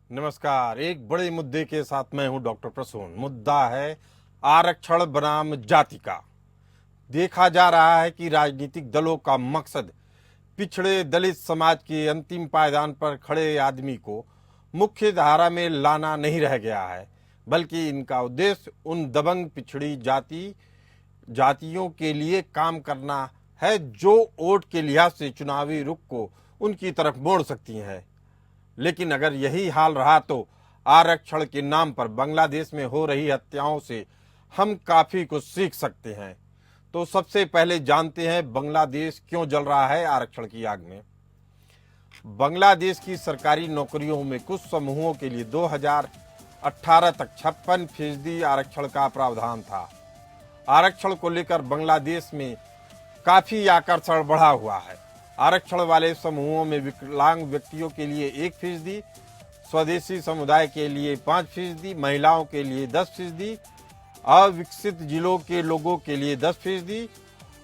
नमस्कार। एक बड़े मुद्दे के साथ मैं हूं डॉक्टर प्रसून। मुद्दा है आरक्षण बनाम जाति का। देखा जा रहा है कि राजनीतिक दलों का मकसद पिछड़े दलित समाज के अंतिम पायदान पर खड़े आदमी को मुख्य धारा में लाना नहीं रह गया है, बल्कि इनका उद्देश्य उन दबंग पिछड़ी जातियों के लिए काम करना है जो वोट के लिहाज से चुनावी रुख को उनकी तरफ मोड़ सकती हैं। लेकिन अगर यही हाल रहा तो आरक्षण के नाम पर बांग्लादेश में हो रही हत्याओं से हम काफी कुछ सीख सकते हैं। तो सबसे पहले जानते हैं बांग्लादेश क्यों जल रहा है आरक्षण की आग में। बांग्लादेश की सरकारी नौकरियों में कुछ समूहों के लिए 2018 तक 56% आरक्षण का प्रावधान था। आरक्षण को लेकर बांग्लादेश में काफी आकर्षण बढ़ा हुआ है। आरक्षण वाले समूहों में विकलांग व्यक्तियों के लिए 1%, स्वदेशी समुदाय के लिए 5%, महिलाओं के लिए 10%, अविकसित जिलों के लोगों के लिए 10%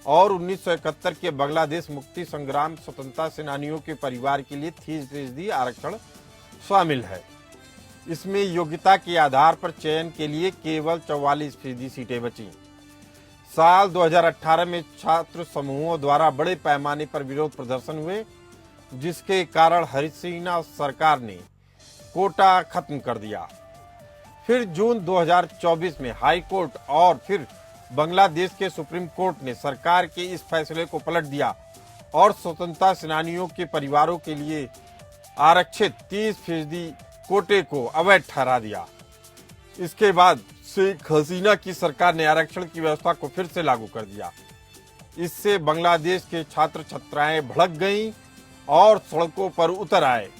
और 1971 के बांग्लादेश मुक्ति संग्राम स्वतंत्रता सेनानियों के परिवार के लिए 30% आरक्षण शामिल है। इसमें योग्यता के आधार पर चयन के लिए केवल 44% सीटें बची। साल 2018 में छात्र समूहों द्वारा बड़े पैमाने पर विरोध प्रदर्शन हुए, जिसके कारण हसीना सरकार ने कोटा खत्म कर दिया। फिर जून 2024 में हाई कोर्ट और फिर बांग्लादेश के सुप्रीम कोर्ट ने सरकार के इस फैसले को पलट दिया और स्वतंत्रता सेनानियों के परिवारों के लिए आरक्षित 30% कोटे को अवैध ठहरा दिया। इसके बाद शेख हसीना की सरकार ने आरक्षण की व्यवस्था को फिर से लागू कर दिया। इससे बांग्लादेश के छात्र छात्राएं भड़क गईं और सड़कों पर उतर आए।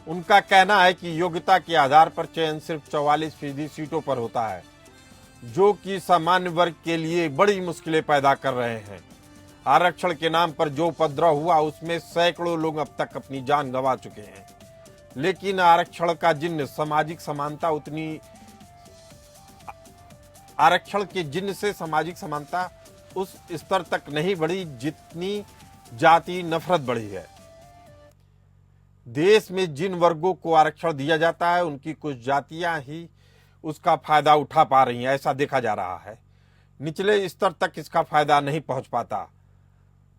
उनका कहना है कि योग्यता के आधार पर चयन सिर्फ 44% सीटों पर होता है, जो कि सामान्य वर्ग के लिए बड़ी मुश्किलें पैदा कर रहे हैं। आरक्षण के नाम पर जो उपद्रव हुआ उसमें सैकड़ों लोग अब तक अपनी जान गंवा चुके हैं। लेकिन आरक्षण के जिन्न से सामाजिक समानता उस स्तर तक नहीं बढ़ी जितनी जाति नफरत बढ़ी है। देश में जिन वर्गों को आरक्षण दिया जाता है उनकी कुछ जातियां ही उसका फायदा उठा पा रही हैं, ऐसा देखा जा रहा है। निचले स्तर तक इसका फायदा नहीं पहुंच पाता।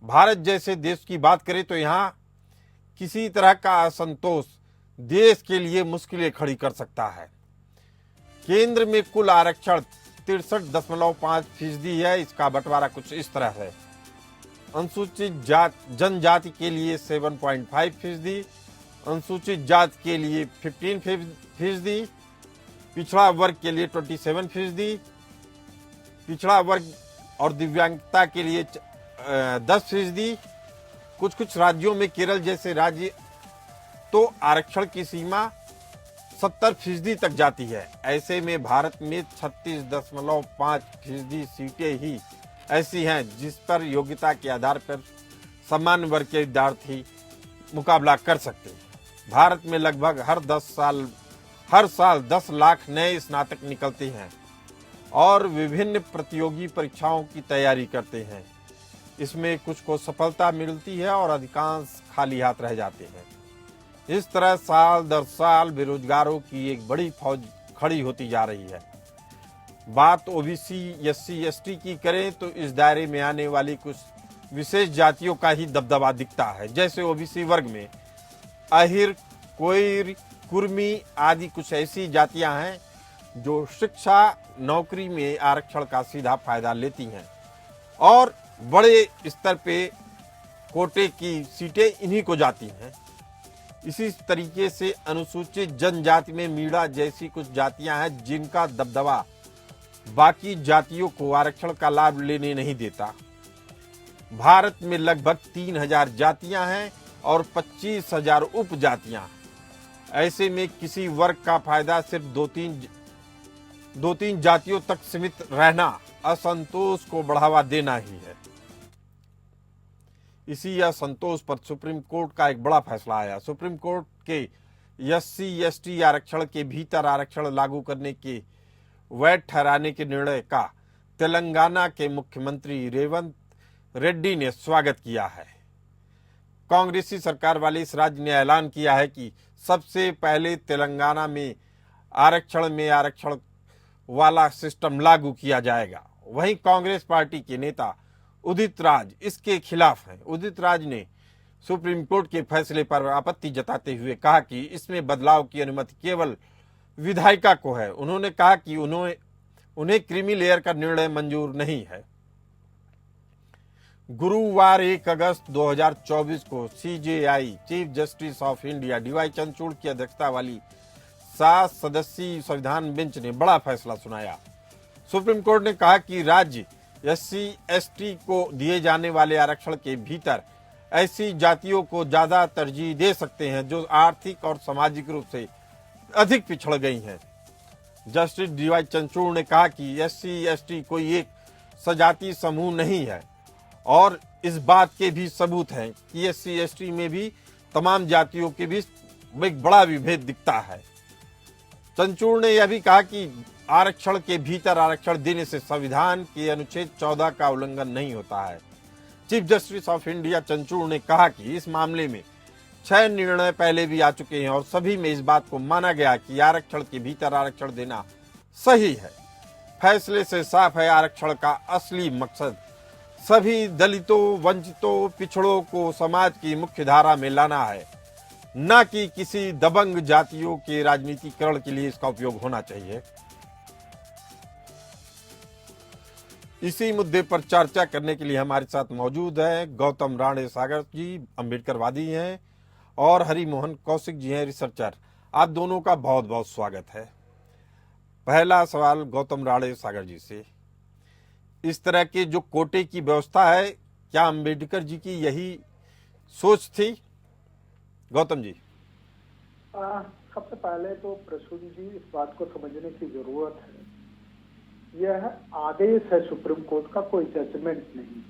भारत जैसे देश की बात करें तो यहाँ किसी तरह का असंतोष देश के लिए मुश्किलें खड़ी कर सकता है। केंद्र में कुल आरक्षण 63.5% है। इसका बंटवारा कुछ इस तरह है: अनुसूचित जनजाति के लिए 7.5%, अनुसूचित जाति के लिए 15%, पिछड़ा वर्ग के लिए 27%, पिछड़ा वर्ग और दिव्यांगता के लिए 10%। कुछ राज्यों में केरल जैसे राज्य तो आरक्षण की सीमा 70% तक जाती है। ऐसे में भारत में 36.5% सीटें ही ऐसी हैं जिस पर योग्यता के आधार पर सामान्य वर्ग के विद्यार्थी मुकाबला कर सकते हैं। भारत में लगभग हर साल 10 लाख नए स्नातक निकलते हैं और विभिन्न प्रतियोगी परीक्षाओं की तैयारी करते हैं। इसमें कुछ को सफलता मिलती है और अधिकांश खाली हाथ रह जाते हैं। इस तरह साल दर साल बेरोजगारों की एक बड़ी फौज खड़ी होती जा रही है। बात ओबीसी, एससी, एसटी की करें तो इस दायरे में आने वाली कुछ विशेष जातियों का ही दबदबा दिखता है। जैसे ओबीसी वर्ग में अहिर, कोयर, कुर्मी आदि कुछ ऐसी जातियां हैं जो शिक्षा, नौकरी में आरक्षण का सीधा फायदा लेती हैं और बड़े स्तर पे कोटे की सीटें इन्हीं को जाती हैं। इसी तरीके से अनुसूचित जनजाति में मीणा जैसी कुछ जातियां हैं जिनका दबदबा बाकी जातियों को आरक्षण का लाभ लेने नहीं देता। भारत में लगभग 3000 जातियां हैं और 25,000 उपजातियां। ऐसे में किसी वर्ग का फायदा सिर्फ दो तीन जातियों तक सीमित रहना असंतोष को बढ़ावा देना ही है। इसी असंतोष पर सुप्रीम कोर्ट का एक बड़ा फैसला आया। सुप्रीम कोर्ट के एससी एसटी आरक्षण के भीतर आरक्षण लागू करने के वैध ठहराने के निर्णय का तेलंगाना के मुख्यमंत्री रेवंत रेड्डी ने स्वागत किया है। कांग्रेसी सरकार वाले इस राज्य ने ऐलान किया है कि सबसे पहले तेलंगाना में आरक्षण वाला सिस्टम लागू किया जाएगा। वहीं कांग्रेस पार्टी के नेता उदित राज इसके खिलाफ हैं। उदित राज ने सुप्रीम कोर्ट के फैसले पर आपत्ति जताते हुए कहा कि इसमें बदलाव की अनुमति केवल विधायिका को है। उन्होंने कहा कि उन्हें क्रीमी लेयर का निर्णय मंजूर नहीं है। गुरुवार 1 अगस्त 2024 को CJI chief justice of India DY Chandrachud की अध्यक्षता वाली 7 सदस्यीय संविधान बेंच ने बड़ा फैसला सुनाया। सुप्रीम कोर्ट ने कहा कि राज्य SC/ST को दिए जाने वाले आरक्षण के भीतर ऐसी जातियों को ज्यादा तरजीह दे सकते हैं जो आर्थिक और सामाजिक रूप से अधिक पिछड़ गई हैं। जस्टिस डीवाई चंद्रचूड़ ने कहा कि SC/ST कोई एक सजातीय समूह नहीं है और इस बात के भी सबूत हैं कि SC/ST में भी तमाम जातियों के बीच एक बड़ा विभेद दिखता है। चंद्रचूड़ ने यह भी कहा कि आरक्षण के भीतर आरक्षण देने से संविधान के अनुच्छेद 14 का उल्लंघन नहीं होता है। Chief justice of India Chandrachud ने कहा कि इस मामले में 6 निर्णय पहले भी आ चुके हैं और सभी में इस बात को माना गया कि आरक्षण के भीतर आरक्षण देना सही है। फैसले से साफ है आरक्षण का असली मकसद सभी दलितों, वंचितों, पिछड़ों को समाज की मुख्य धारा में लाना है, न कि किसी दबंग जातियों के राजनीतिकरण के लिए इसका उपयोग होना चाहिए। इसी मुद्दे पर चर्चा करने के लिए हमारे साथ मौजूद हैं गौतम राणे सागर जी, अम्बेडकरवादी हैं, और हरिमोहन कौशिक जी हैं, रिसर्चर। आप दोनों का बहुत बहुत स्वागत है। पहला सवाल गौतम राणे सागर जी से, इस तरह के जो कोटे की व्यवस्था है, क्या अम्बेडकर जी की यही सोच थी? गौतम जी। सबसे पहले तो प्रसून जी इस बात को समझने की जरूरत है, यह आदेश है सुप्रीम कोर्ट का, कोई जजमेंट नहीं।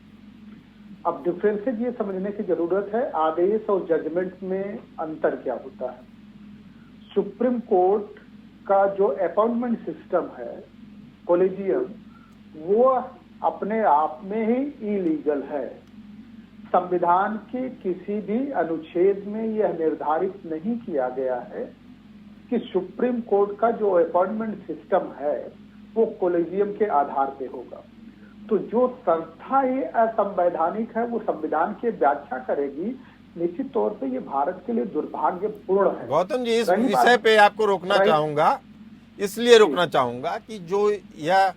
अब डिफरेंसेस ये समझने की जरूरत है, आदेश और जजमेंट में अंतर क्या होता है। सुप्रीम कोर्ट का जो अपॉइंटमेंट सिस्टम है, कॉलेजियम, वो अपने आप में ही इलीगल है। संविधान के किसी भी अनुच्छेद में यह निर्धारित नहीं किया गया है कि सुप्रीम कोर्ट का जो अपॉइंटमेंट सिस्टम है वो कॉलेजियम के आधार पे होगा। तो जो संस्था ही असंवैधानिक है वो संविधान की व्याख्या करेगी। निश्चित तौर पे ये भारत के लिए दुर्भाग्यपूर्ण है। गौतम जी, इस विषय पे आपको रोकना चाहूंगा, इसलिए रोकना चाहूंगा कि जो यह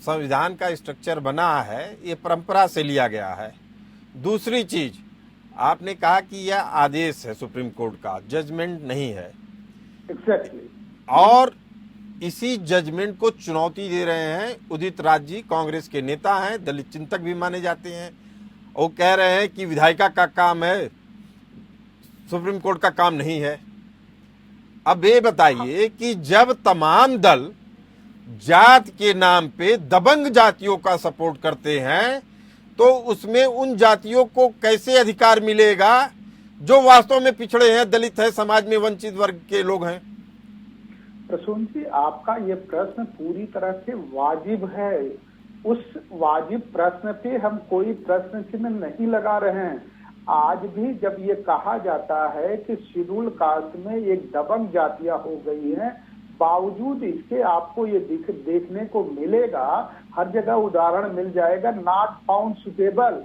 संविधान का स्ट्रक्चर बना है ये परंपरा से लिया गया है। दूसरी चीज, आपने कहा कि यह आदेश है सुप्रीम कोर्ट का, जजमेंट नहीं है। एग्जैक्टली। और इसी जजमेंट को चुनौती दे रहे हैं उदित राज जी, कांग्रेस के नेता हैं, दलित चिंतक भी माने जाते हैं। वो कह रहे हैं कि विधायिका का काम है, सुप्रीम कोर्ट का काम नहीं है। अब ये बताइए कि जब तमाम दल जात के नाम पे दबंग जातियों का सपोर्ट करते हैं तो उसमें उन जातियों को कैसे अधिकार मिलेगा जो वास्तव में पिछड़े हैं, दलित है, समाज में वंचित वर्ग के लोग हैं? प्रसून जी, आपका ये प्रश्न पूरी तरह से वाजिब है। उस वाजिब प्रश्न पे हम कोई प्रश्न चिन्ह नहीं लगा रहे हैं। आज भी जब ये कहा जाता है कि शेड्यूल कास्ट में एक दबंग जातियां हो गई हैं, बावजूद इसके आपको ये देखने को मिलेगा, हर जगह उदाहरण मिल जाएगा, नॉट फाउंड सुटेबल।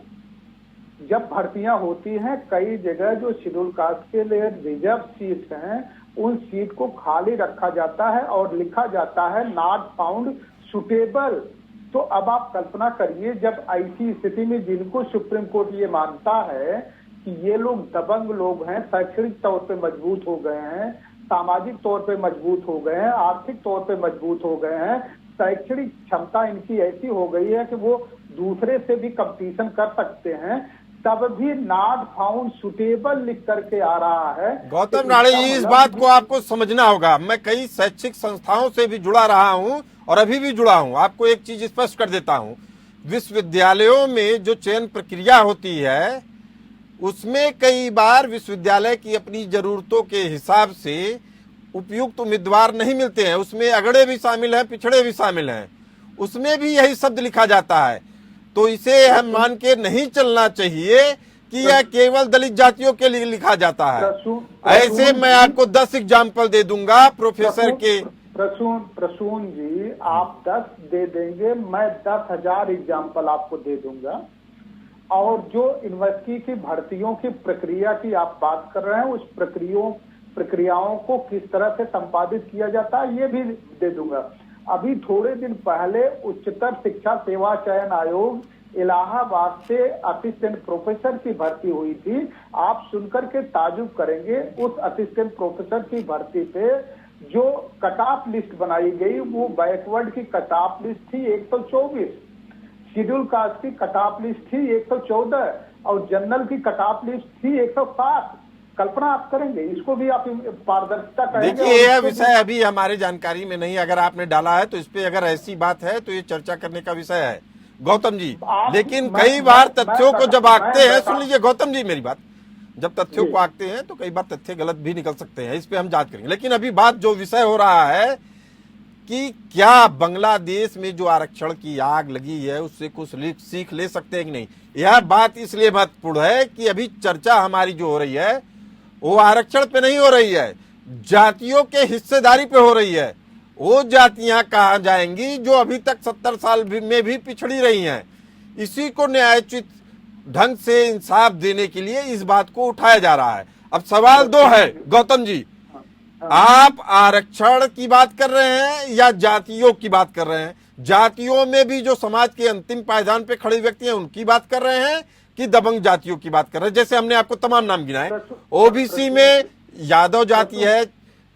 जब भर्तियां होती हैं कई जगह जो शेड्यूल कास्ट के लिए रिजर्व सीट हैं, उन सीट को खाली रखा जाता है और लिखा जाता है नॉट फाउंड सुटेबल। तो अब आप कल्पना करिए, जब ऐसी स्थिति में जिनको सुप्रीम कोर्ट ये मानता है कि ये लोग दबंग लोग हैं, शैक्षणिक तौर पे मजबूत हो गए हैं, सामाजिक तौर पे मजबूत हो गए हैं, आर्थिक तौर पे मजबूत हो गए हैं, शैक्षणिक क्षमता इनकी ऐसी हो गई है कि वो दूसरे से भी कंपटीशन कर सकते हैं, तब भी नॉट फाउंड सुटेबल लिख करके आ रहा है। गौतम राणे जी, इस बात को आपको समझना होगा। मैं कई शैक्षिक संस्थाओं से भी जुड़ा रहा हूं और अभी भी जुड़ा हूं। आपको एक चीज स्पष्ट कर देता हूं, विश्वविद्यालयों में जो चयन प्रक्रिया होती है उसमें कई बार विश्वविद्यालय की अपनी जरूरतों के हिसाब से उपयुक्त उम्मीदवार नहीं मिलते हैं। उसमें अगड़े भी शामिल हैं, पिछड़े भी शामिल हैं, उसमें भी यही शब्द लिखा जाता है। तो इसे हम मान के नहीं चलना चाहिए कि यह केवल दलित जातियों के लिए लिखा जाता है। ऐसे प्रसून मैं आपको 10 एग्जाम्पल दे दूंगा प्रोफेसर के। प्रसून जी, आप 10 दे देंगे, मैं 10,000 एग्जाम्पल आपको दे दूंगा। और जो यूनिवर्सिटी की भर्तियों की प्रक्रिया की आप बात कर रहे हैं, उस प्रक्रियाओं को किस तरह से संपादित किया जाता है ये भी दे दूंगा। अभी थोड़े दिन पहले उच्चतर शिक्षा सेवा चयन आयोग इलाहाबाद से असिस्टेंट प्रोफेसर की भर्ती हुई थी। आप सुनकर के ताजुब करेंगे, उस असिस्टेंट प्रोफेसर की भर्ती पे जो कट ऑफ लिस्ट बनाई गई वो बैकवर्ड की कट ऑफ लिस्ट थी 124, शेड्यूल कास्ट की कट ऑफ लिस्ट थी 114 और जनरल की कट ऑफ लिस्ट थी 107। कल्पना आप करेंगे, इसको भी आप पारदर्शिता करेंगे? देखिए, यह विषय अभी हमारे जानकारी में नहीं, अगर आपने डाला है तो इस पे अगर ऐसी बात है तो ये चर्चा करने का विषय है गौतम जी। लेकिन कई बार तथ्यों को जब आंकते हैं, सुन लीजिए गौतम जी मेरी बात, जब तथ्यों को आंकते हैं तो कई बार तथ्य गलत भी निकल सकते हैं, इस पे हम जांच करेंगे। लेकिन अभी बात जो विषय हो रहा है कि क्या बांग्लादेश में जो आरक्षण की आग लगी है उससे कुछ सीख ले सकते हैं कि नहीं, यह बात इसलिए महत्वपूर्ण है कि अभी चर्चा हमारी जो हो रही है वो आरक्षण पे नहीं हो रही है, जातियों के हिस्सेदारी पे हो रही है। वो जातियां कहां जाएंगी जो अभी तक 70 साल में भी पिछड़ी रही हैं। इसी को न्यायोचित ढंग से इंसाफ देने के लिए इस बात को उठाया जा रहा है। अब सवाल दो है गौतम जी, आप आरक्षण की बात कर रहे हैं या जातियों की बात कर रहे हैं? जातियों में भी जो समाज के अंतिम पायदान पे खड़े व्यक्ति हैं उनकी बात कर रहे हैं कि दबंग जातियों की बात कर रहे हैं? जैसे हमने आपको तमाम नाम गिनाए, ओबीसी में यादव जाति है,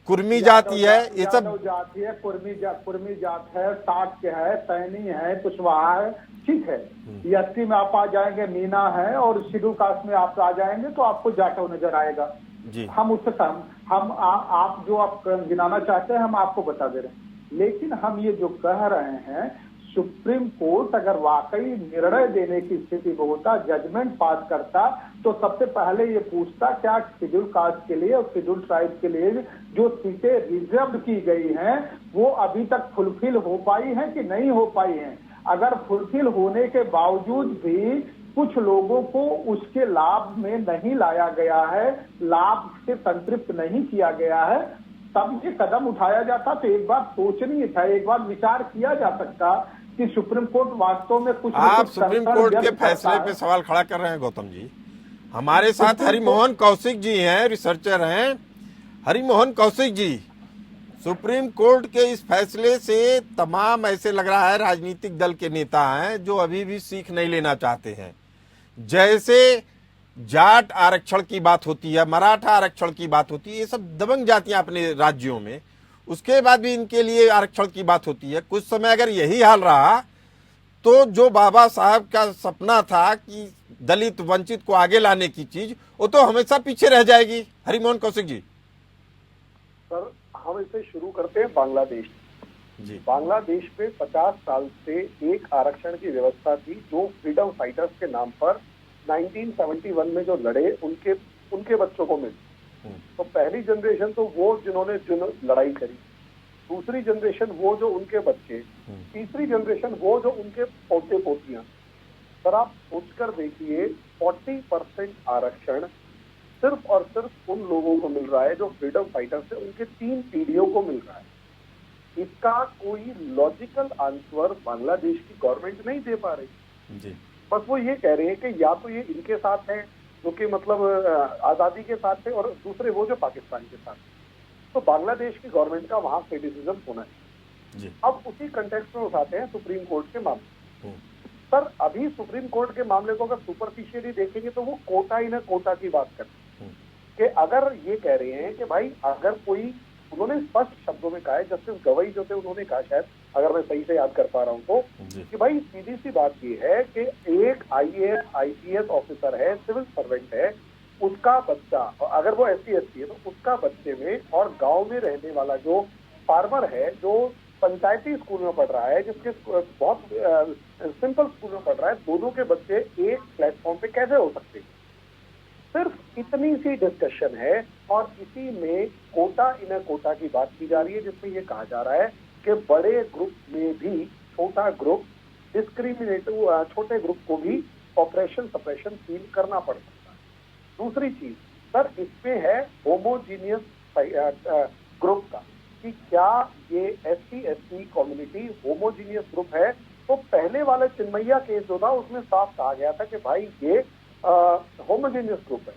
कुर्मी जाति है, ये सब जाति है, कुर्मी जात है, साठ है, सैनी है, कुशवाहा है, ठीक है। एसटी में आप आ जाएंगे, मीना है, और शेड्यूल कास्ट में आप आ जाएंगे तो आपको जाटव नजर आएगा जी। हम उससे आप जो आप गिनाना चाहते हैं हम आपको बता दे रहे हैं। लेकिन हम ये जो कह रहे हैं, सुप्रीम कोर्ट अगर वाकई निर्णय देने की स्थिति में होता, जजमेंट पास करता, तो सबसे पहले ये पूछता क्या शेड्यूल कास्ट के लिए और शेड्यूल ट्राइब के लिए जो सीटें रिजर्व की गई हैं वो अभी तक फुलफिल हो पाई हैं कि नहीं हो पाई हैं। अगर फुलफिल होने के बावजूद भी कुछ लोगों को उसके लाभ में नहीं लाया गया है, लाभ से संतृप्त नहीं किया गया है, तब ये कदम उठाया जाता। तो एक बार सोचनीय था, एक बार विचार किया जा सकता कि सुप्रीम कोर्ट वास्तव में कुछ आप सुप्रीम कोर्ट के फैसले पे सवाल खड़ा कर रहे हैं गौतम जी। हमारे साथ हरिमोहन कौशिक जी हैं, रिसर्चर हैं। हरिमोहन कौशिक जी, सुप्रीम कोर्ट के इस फैसले से तमाम ऐसे लग रहा है राजनीतिक दल के नेता हैं जो अभी भी सीख नहीं लेना चाहते हैं। जैसे जाट आरक्षण की बात होती है, मराठा आरक्षण की बात होती है, ये सब दबंग जातियां अपने राज्यों में, उसके बाद भी इनके लिए आरक्षण की बात होती है। कुछ समय अगर यही हाल रहा तो जो बाबा साहब का सपना था कि दलित वंचित को आगे लाने की चीज, वो तो हमेशा पीछे रह जाएगी। हरिमोहन कौशिक जी। सर, हम इसे शुरू करते हैं बांग्लादेश जी। बांग्लादेश में 50 साल से एक आरक्षण की व्यवस्था थी जो फ्रीडम फाइटर्स के नाम पर 1971 में जो लड़े उनके बच्चों को मिली। तो पहली जनरेशन तो वो जिन्होंने लड़ाई करी, दूसरी जनरेशन वो जो उनके बच्चे, तीसरी जनरेशन वो जो उनके पोते पोतियां। सर आप सोचकर देखिए, 40% आरक्षण सिर्फ और सिर्फ उन लोगों को मिल रहा है जो फ्रीडम फाइटर से उनके 3 पीढ़ियों को मिल रहा है। इसका कोई लॉजिकल आंसर बांग्लादेश की गवर्नमेंट नहीं दे पा रही जी। बस वो ये कह रहे हैं कि या तो ये इनके साथ है जो कि मतलब आजादी के साथ थे, और दूसरे वो जो पाकिस्तान के साथ। तो बांग्लादेश की गवर्नमेंट का वहां क्रिटिसिज्म होना है जी। अब उसी कंटेक्स्ट में उठाते हैं सुप्रीम कोर्ट के मामले। सर अभी सुप्रीम कोर्ट के मामले को अगर सुपरफिशियली देखेंगे तो वो कोटा इन कोटा की बात करते हैं कि अगर ये कह रहे हैं कि भाई अगर कोई, उन्होंने स्पष्ट शब्दों में कहा है, जस्टिस गवई जो थे उन्होंने कहा, शायद अगर मैं सही से याद कर पा रहा हूं तो, कि भाई सीधी सी बात ये है कि एक IAS IPS ऑफिसर है, सिविल सर्वेंट है, उसका बच्चा अगर वो SC/ST है तो उसका बच्चे में, और गांव में रहने वाला जो फार्मर है जो पंचायती स्कूल में पढ़ रहा है, जिसके बहुत सिंपल स्कूल में पढ़ रहा है, दोनों के बच्चे एक प्लेटफॉर्म पे कैसे हो सकते हैं? सिर्फ इतनी सी डिस्कशन है, और इसी में कोटा इन कोटा की बात की जा रही है, जिसमें ये कहा जा रहा है कि बड़े ग्रुप में भी छोटा ग्रुप डिस्क्रिमिनेटिव, छोटे ग्रुप को भी ऑपरेशन सप्रेशन फील करना पड़ सकता है। दूसरी चीज सर, इसमें है होमोजीनियस ग्रुप का, कि क्या ये SC/ST कम्युनिटी होमोजीनियस ग्रुप है। तो पहले वाले चिन्मैया केस जो था उसमें साफ कहा गया था कि भाई ये होमोजीनियस ग्रुप है।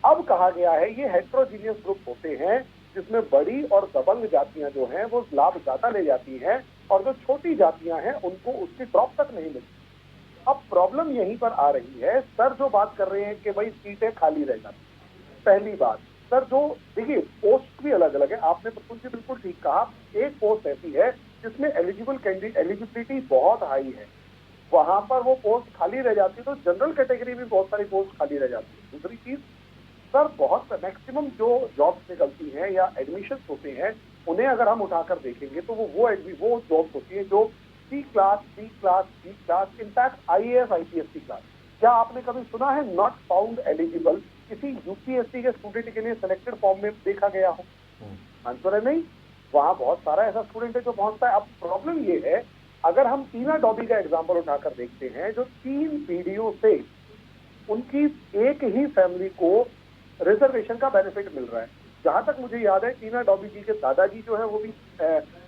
अब कहा गया है ये हेट्रोजीनियस ग्रुप होते हैं, जिसमें बड़ी और दबंग जातियां जो हैं वो लाभ ज्यादा ले जाती हैं, और जो छोटी जातियां हैं उनको उसकी ड्रॉप तक नहीं मिलती। अब प्रॉब्लम यहीं पर आ रही है सर, जो बात कर रहे हैं कि भाई सीटें खाली रह जाती, पहली बात सर, जो देखिए पोस्ट भी अलग अलग है, आपने प्रफुल्ल जी बिल्कुल ठीक कहा। एक पोस्ट ऐसी है जिसमें एलिजिबिलिटी बहुत हाई है, वहां पर वो पोस्ट खाली रह जाती है, तो जनरल कैटेगरी में बहुत सारी पोस्ट खाली रह जाती है। दूसरी चीज सर, बहुत मैक्सिमम जो जॉब्स निकलती हैं या एडमिशन होते हैं, उन्हें अगर हम उठाकर देखेंगे तो वो जॉब्स होती है जो C class, B class, B class, in fact IAS IPS की क्लास। क्या आपने कभी सुना है नॉट फाउंड एलिजिबल किसी UPSC के स्टूडेंट के लिए सिलेक्टेड फॉर्म में देखा गया हो? आंसर है नहीं। वहां बहुत सारा ऐसा स्टूडेंट है जो पहुंचता है। अब प्रॉब्लम ये है, अगर हम टीना डॉबी का एग्जाम्पल उठाकर देखते हैं, जो 3 पीढ़ियों से उनकी एक ही फैमिली को रिजर्वेशन का बेनिफिट मिल रहा है। जहां तक मुझे याद है, टीना डॉबी जी के दादाजी जो है वो भी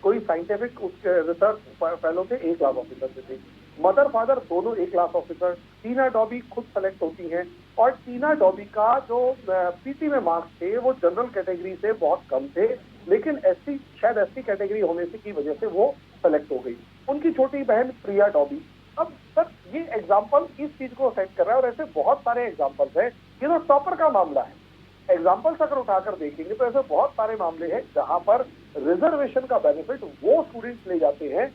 कोई साइंटिफिक रिसर्च फेलो थे, A क्लास ऑफिसर से थे। मदर फादर दोनों A class officer. Tina dobby खुद सेलेक्ट होती हैं, और टीना डॉबी का जो PT में मार्क्स थे वो जनरल कैटेगरी से बहुत कम थे, लेकिन शायद SC कैटेगरी होने से की वजह से वो सेलेक्ट हो गई। उनकी छोटी बहन प्रिया डॉबी। अब सर ये एग्जाम्पल इस चीज को सेट कर रहा है, और ऐसे बहुत सारे एग्जाम्पल्स हैं। ये तो टॉपर का मामला है, एग्जाम्पल्स अगर उठाकर देखेंगे तो ऐसे बहुत सारे मामले हैं जहां पर रिजर्वेशन का बेनिफिट वो स्टूडेंट्स ले जाते हैं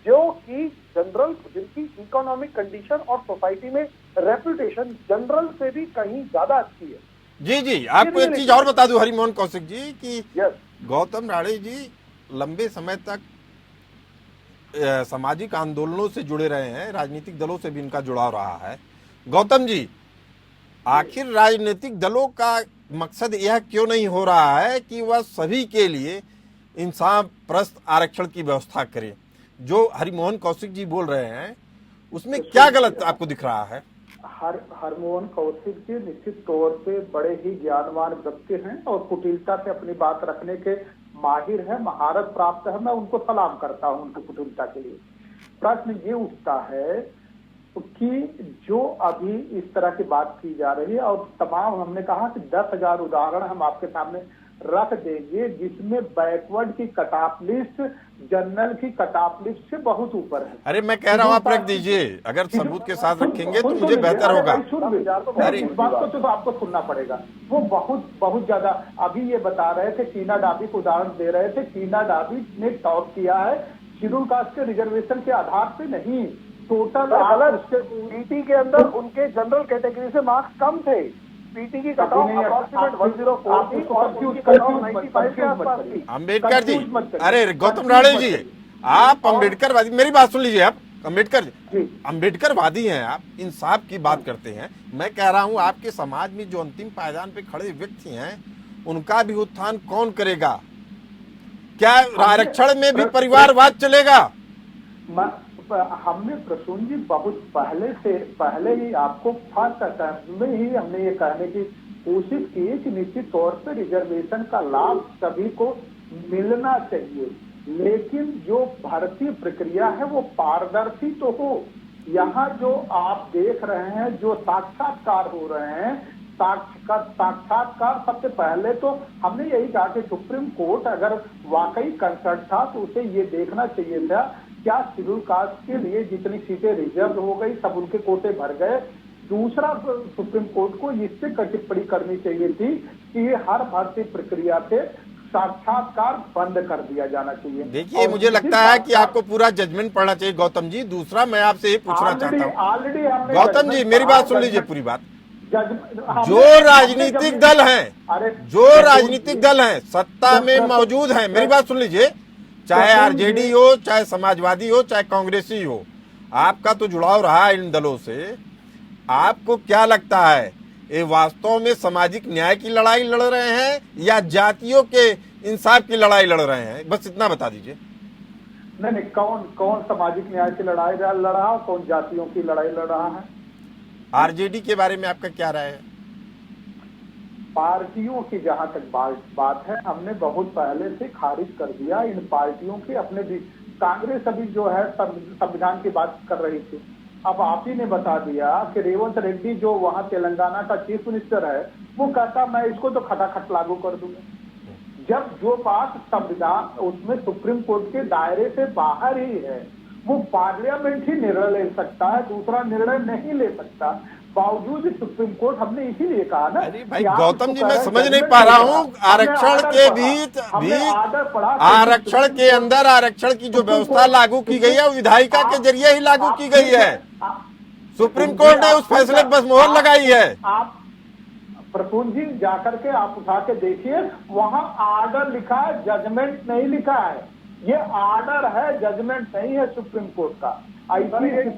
जो कि जनरल, जिनकी इकोनॉमिक कंडीशन और सोसाइटी में रेपुटेशन जनरल से भी कहीं ज्यादा अच्छी है। जी जी, आपको एक चीज और बता दूं हरिमोहन कौशिक जी कि यस, गौतम राणे जी लंबे समय तक सामाजिक आंदोलनों से जुड़े रहे हैं, राजनीतिक दलों से भी इनका जुड़ाव रहा है। गौतम जी, आखिर राजनीतिक दलों का मकसद यह क्यों नहीं हो रहा है कि वह सभी के लिए इंसान प्रस्थ आरक्षण की व्यवस्था करे? जो हरिमोहन कौशिक जी बोल रहे हैं उसमें क्या गलत आपको दिख रहा है? हरमोहन कौशिक जी निश्चित तौर पे बड़े ही ज्ञानवान व्यक्ति हैं और कुटिलता से अपनी बात रखने के माहिर है, महारत प्राप्त है। मैं उनको सलाम करता हूं उनकी कुटिलता के लिए। प्रश्न ये उठता है कि जो अभी इस तरह की बात की जा रही है, और तमाम हमने कहा कि 10,000 उदाहरण हम आपके सामने रख देंगे जिसमें बैकवर्ड की कट ऑफ लिस्ट जनरल की कट ऑफ लिस्ट से बहुत ऊपर है। अरे मैं कह रहा हूँ आप रख दीजिए, अगर सबूत के साथ रखेंगे तो मुझे बेहतर होगा। अरे इस बात को तो आपको सुनना पड़ेगा। वो बहुत ज्यादा अभी ये बता रहे थे, टीना डॉबी को उदाहरण दे रहे थे। टीना डॉबी ने टॉप किया है शेड्यूल कास्ट के रिजर्वेशन के आधार पे नहीं, टोटल PT के अंदर उनके जनरल कैटेगरी से मार्क्स कम थे। PT की कट ऑफ अप्रॉक्सीमेट 104 थी और उनकी कट ऑफ 95 के आसपास थी। अम्बेडकर जी, अरे गौतम राणे जी, आप अम्बेडकरवादी, मेरी बात सुन लीजिए। आप अम्बेडकरवादी हैं, आप इंसाफ की बात करते हैं। मैं कह रहा हूं आपके समाज में जो अंतिम पायदान पे खड़े व्यक्ति हैं उनका भी उत्थान कौन करेगा? क्या आरक्षण में भी परिवारवाद चलेगा? हमने प्रसून जी बहुत पहले ही आपको फर्स्ट अटैम्प्ट में ही हमने ये कहने की कोशिश की कि निश्चित तौर पर रिजर्वेशन का लाभ सभी को मिलना चाहिए, लेकिन जो भर्ती प्रक्रिया है वो पारदर्शी तो हो। यहाँ जो आप देख रहे हैं, जो साक्षात्कार हो रहे हैं, साक्षात्कार सबसे पहले तो हमने यही कहा कि सुप्रीम कोर्ट अगर वाकई कंसर्न था तो उसे ये देखना चाहिए था क्या शेड्यूल कास्ट के लिए जितनी सीटें रिजर्व हो गई सब उनके कोटे भर गए। दूसरा, सुप्रीम कोर्ट को इससे टिप्पणी करनी चाहिए थी कि ये हर भर्ती प्रक्रिया से साक्षात्कार बंद कर दिया जाना चाहिए। देखिए, मुझे लगता है कि आपको पूरा जजमेंट पढ़ना चाहिए गौतम जी। दूसरा, मैं आपसे ये पूछना चाहता हूँ, ऑलरेडी गौतम जी मेरी बात सुन लीजिए पूरी बात। जो राजनीतिक दल हैं सत्ता में मौजूद हैं, मेरी बात सुन लीजिए, चाहे RJD हो, चाहे समाजवादी हो, चाहे कांग्रेसी हो, आपका तो जुड़ाव रहा है इन दलों से। आपको क्या लगता है, ये वास्तव में सामाजिक न्याय की लड़ाई लड़ रहे हैं या जातियों के इंसाफ की लड़ाई लड़ रहे हैं? बस इतना बता दीजिए। नहीं, कौन सामाजिक न्याय की लड़ाई लड़ रहा है, कौन जातियों की लड़ाई लड़ रहा है? RJD के बारे में आपका क्या राय है? पार्टियों की जहां तक बात है, हमने बहुत पहले से खारिज कर दिया इन पार्टियों के अपने भी। कांग्रेस अभी जो है संविधान की बात कर रही थी, अब आप ही ने बता दिया कि रेवंत रेड्डी जो वहां तेलंगाना का चीफ मिनिस्टर है, वो कहता मैं इसको तो खटाखट लागू कर दूंगा। जब जो बात संविधान उसमें सुप्रीम कोर्ट के दायरे से बाहर ही है, वो पार्लियामेंट ही निर्णय ले सकता है, दूसरा निर्णय नहीं ले सकता। बावजूद सुप्रीम कोर्ट, हमने इसीलिए कहा ना। अरे भाई गौतम जी, मैं समझ नहीं पा रहा हूँ, आरक्षण के भी आरक्षण के अंदर आरक्षण की जो व्यवस्था लागू की गई है वो विधायिका के जरिए ही लागू की गई है। सुप्रीम कोर्ट ने उस फैसले पर बस मोहर लगाई है। आप प्रसून जी जाकर के आप उठा के देखिए, वहां आर्डर लिखा है, जजमेंट नहीं लिखा है। ये आर्डर है, जजमेंट नहीं है सुप्रीम कोर्ट का। जजमेंट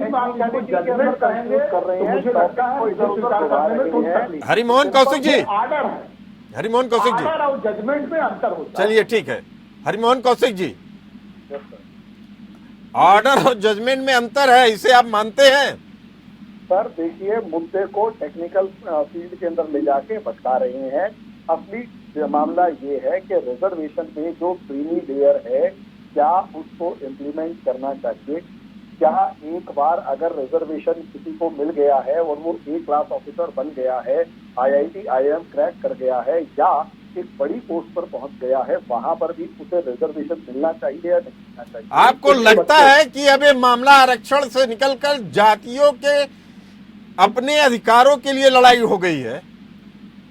कहेंगे तो मुझे लगता है स्वीकार करने में कोई तकलीफ। हरिमोहन कौशिक जी, आर्डर है, हरिमोहन कौशिक जी, आर्डर और जजमेंट में अंतर होता है। चलिए ठीक है। हरिमोहन कौशिक जी, ऑर्डर और जजमेंट में अंतर है, इसे आप मानते हैं? सर देखिए, मुद्दे को टेक्निकल फील्ड के अंदर ले जाके भटका रहे हैं। असली मामला ये है कि रिजर्वेशन में जो क्रीमी लेयर है, क्या उसको इम्प्लीमेंट करना चाहिए? क्या एक बार अगर रिजर्वेशन किसी को मिल गया है और वो ए क्लास ऑफिसर बन गया है, IIT IIM क्रैक कर गया है, या एक बड़ी पोस्ट पर पहुंच गया है, वहां पर भी उसे रिजर्वेशन मिलना चाहिए या नहीं मिलना चाहिए? आपको लगता है कि अब ये मामला आरक्षण से निकलकर जातियों के अपने अधिकारों के लिए लड़ाई हो गई है?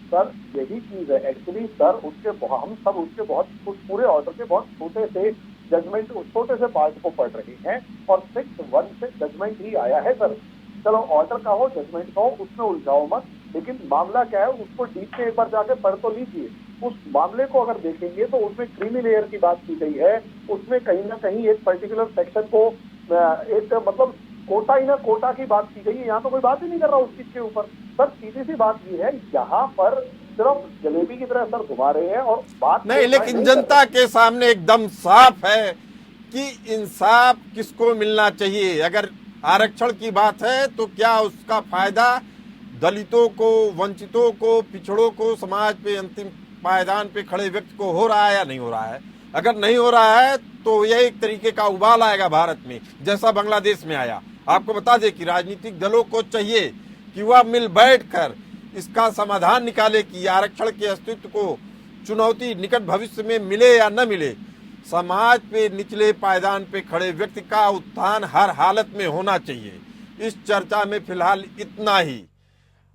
सर यही चीज है एक्चुअली सर। हम सब उसके बहुत उस पूरे ऑर्डर के बहुत छोटे से जजमेंट, उस छोटे से पार्ट को पढ़ रहे हैं और 6(1) से जजमेंट ही आया है सर। चलो ऑर्डर का हो, जजमेंट का हो, उसमें उलझाओ मत, लेकिन मामला क्या है उसको डीप में एक बार जाके पढ़ तो लीजिए। उस मामले को अगर देखेंगे तो उसमें क्रीमी लेयर की बात की गई है, उसमें कहीं ना कहीं एक पर्टिकुलर सेक्शन को एक मतलब कोटा ही ना कोटा की बात की गई है। यहाँ तो कोई बात ही नहीं कर रहा उस चीज के ऊपर। सर सीधी सी बात ये है, यहाँ पर सिर्फ जलेबी की तरह सर घुमा रहे हैं और बात नहीं, लेकिन जनता के सामने एकदम साफ है कि इंसाफ किसको मिलना चाहिए। अगर आरक्षण की बात है तो क्या उसका फायदा दलितों को, वंचितों को, पिछड़ों को, समाज पे अंतिम पायदान पे खड़े व्यक्ति को हो रहा है या नहीं हो रहा है? अगर नहीं हो रहा है तो यह एक तरीके का उबाल आएगा भारत में, जैसा बांग्लादेश में आया। आपको बता दें कि राजनीतिक दलों को चाहिए कि वह मिल बैठकर इसका समाधान निकाले कि आरक्षण के अस्तित्व को चुनौती निकट भविष्य में मिले या न मिले, समाज पे निचले पायदान पे खड़े व्यक्ति का उत्थान हर हालत में होना चाहिए। इस चर्चा में फिलहाल इतना ही।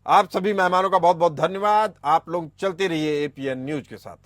आप सभी मेहमानों का बहुत बहुत धन्यवाद। आप लोग चलते रहिए APN न्यूज के साथ।